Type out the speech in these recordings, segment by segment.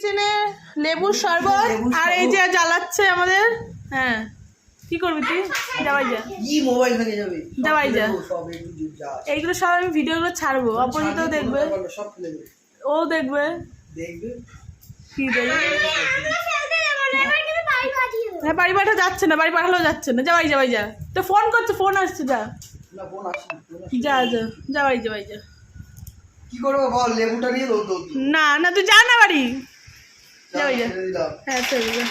কিচেনে লেবুর শরবত আর এই যে জ্বালাচ্ছে আমাদের। হ্যাঁ কি করবি তুই? যাওয়াই যা, কি মোবাইল ভেঙে যাবে, যাওয়াই যা। সব যা এইগুলো সব আমি ভিডিওগুলো ছাড়বো, অপরিচিতও দেখবে, সব ফেলে দেবে, ও দেখবে। দেখবে কি দেখবে? হ্যাঁ বাড়ি পাঠা যাচ্ছে না, বাড়ি পাঠালেও যাচ্ছে না, যাওয়াই যাওয়াই যা। তো ফোন করছে, ফোন আসছে, যা না ফোন আসছে, যা যা, যাওয়াই যাওয়াই যা। কি করবো বল, লেবুটা নিয়ে দৌড় দৌড়। না না তুই যা না বাড়ি, যাওয়াই যা। ছেড়ে দিলাম। হ্যাঁ চলে যা।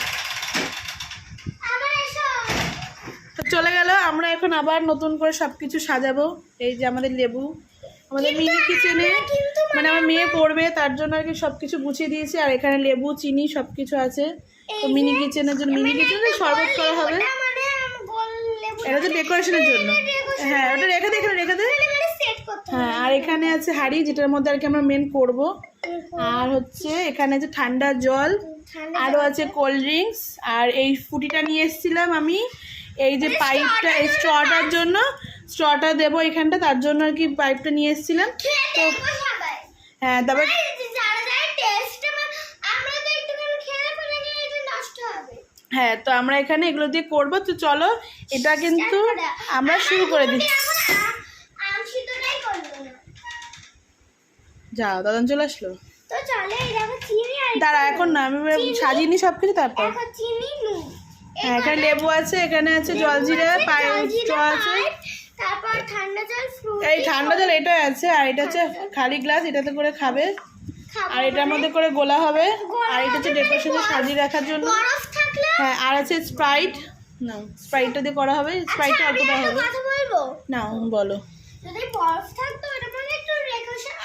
তো চলে গেল। আমরা এখন আবার নতুন করে সবকিছু সাজাবো। এই যে আমাদের লেবু, আমাদের মিনি কিচেনে মানে আমার মেয়ে পড়বে তার জন্য আর কি সবকিছু গুছিয়ে দিয়েছি। আর এখানে লেবু চিনি সবকিছু আছে। তো মিনি কিচেনের জন্য, মিনি কিচেনে শরবত করা হবে, এটা হচ্ছে ডেকোরেশনের জন্য। হ্যাঁ ওটা রেখে দে, এখানে রেখে দে। হ্যাঁ আর এখানে আছে হাঁড়ি যেটার মধ্যে আর কি আমরা মেন করব। আর হচ্ছে এখানে আছে ঠান্ডা জল, আরও আছে কোল্ড ড্রিঙ্কস। আর এই ফুটিটা নিয়ে এসেছিলাম আমি, এই যে পাইপটা, এই স্ট্রটার জন্য, স্ট্রটা দেবো এখানটা, তার জন্য আর কি পাইপটা নিয়ে এসেছিলাম। তো হ্যাঁ তারপর হ্যাঁ তো আমরা এখানে এগুলো দিয়ে করবো। তো চলো এটা কিন্তু আমরা শুরু করে দিচ্ছি। যাও দাদান চলে আসলো, দাঁড়া এখন না, আমি সাজিয়ে নি সব কিছু। তারপর হ্যাঁ এখানে লেবু আছে, এখানে আছে জলজিরা, জল আছে, এই ঠান্ডা জল এটা আছে। আর এটা হচ্ছে খালি গ্লাস, এটাতে করে খাবে। আর এটার মধ্যে করে গোলা হবে। আর এটা হচ্ছে ডেকোরেশনে সাজিয়ে রাখার জন্য। হ্যাঁ আর আছে স্প্রাইট, না স্প্রাইটটা দিয়ে করা হবে, স্প্রাইটটা অল্প দেওয়া হবে। না বলো।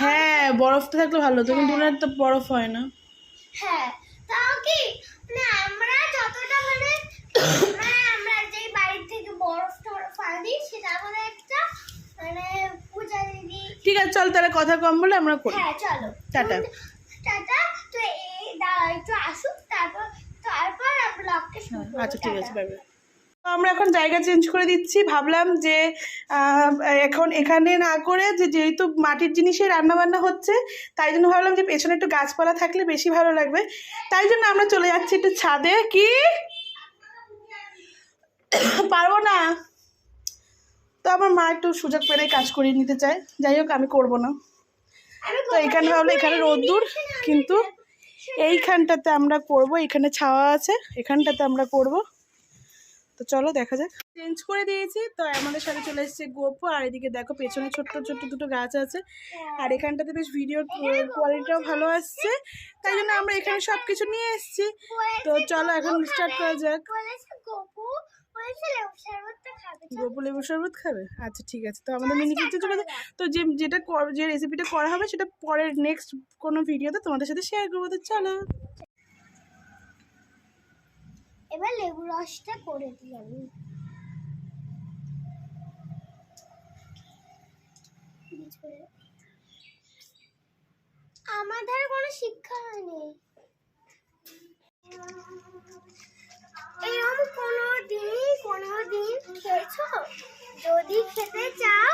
হ্যাঁ বরফটা থাকলে ভালো হতো, কিন্তু ওনার তো বরফ হয় না। হ্যাঁ তাও কি না, আমরা যতটা মানে আমরা যে বাড়ি থেকে বরফ ফাড়ি সেটা আমাদের একটা মানে পূজা দিদি। ঠিক আছে চল তাহলে কথা কম বলে আমরা করি। হ্যাঁ চলো টাটা টাটা। তো এই দাঁড়া একটু আসুক, তারপর আমরা ব্লগটা শুরু করব। আচ্ছা ঠিক আছে, বাই বাই। আমরা এখন জায়গা চেঞ্জ করে দিচ্ছি। ভাবলাম যে এখন এখানে না করে, যেহেতু মাটির জিনিসে রান্নাবান্না হচ্ছে, তাই জন্য ভাবলাম যে পেছনে একটু গাছপালা থাকলে বেশি ভালো লাগবে। তাই জন্য আমরা চলে যাচ্ছি একটু ছাদে। কি পারবো না তো আমার মা একটু সুযোগ পেলে কাজ করিয়ে নিতে চায়, যাই হোক আমি করবো না। তো এখানে ভাবলো এখানে রোদ্দুর, কিন্তু এইখানটাতে আমরা করব, এখানে ছাওয়া আছে, এখানটাতে আমরা করব। তো চলো দেখা যাক। চেঞ্জ করে দিয়েছি, তো আমাদের সাথে চলে এসেছে গোপু। আর এদিকে দেখো পেছনে ছোট্ট ছোট্ট দুটো গাছ আছে। আর এখানটাতে বেশ ভিডিওর কোয়ালিটিটাও ভালো আসছে, তাই জন্য আমরা এখানে সব কিছু নিয়ে এসেছি। তো চলো এখন স্টার্ট করা যাক। গোপু লেবু শরবত খাবে, আচ্ছা ঠিক আছে। তো আমাদের মিনি কিচেন চলে, তো যে রেসিপিটা করা হবে সেটা পরের নেক্সট কোনো ভিডিওতে তোমাদের সাথে শেয়ার করবো। তো চলো এবার লেবু রসটা করে দিই আমি। আমাদের কোনো শিক্ষা হয়নি, এরকম কোনোদিন খেয়েছো? যদি খেতে চাও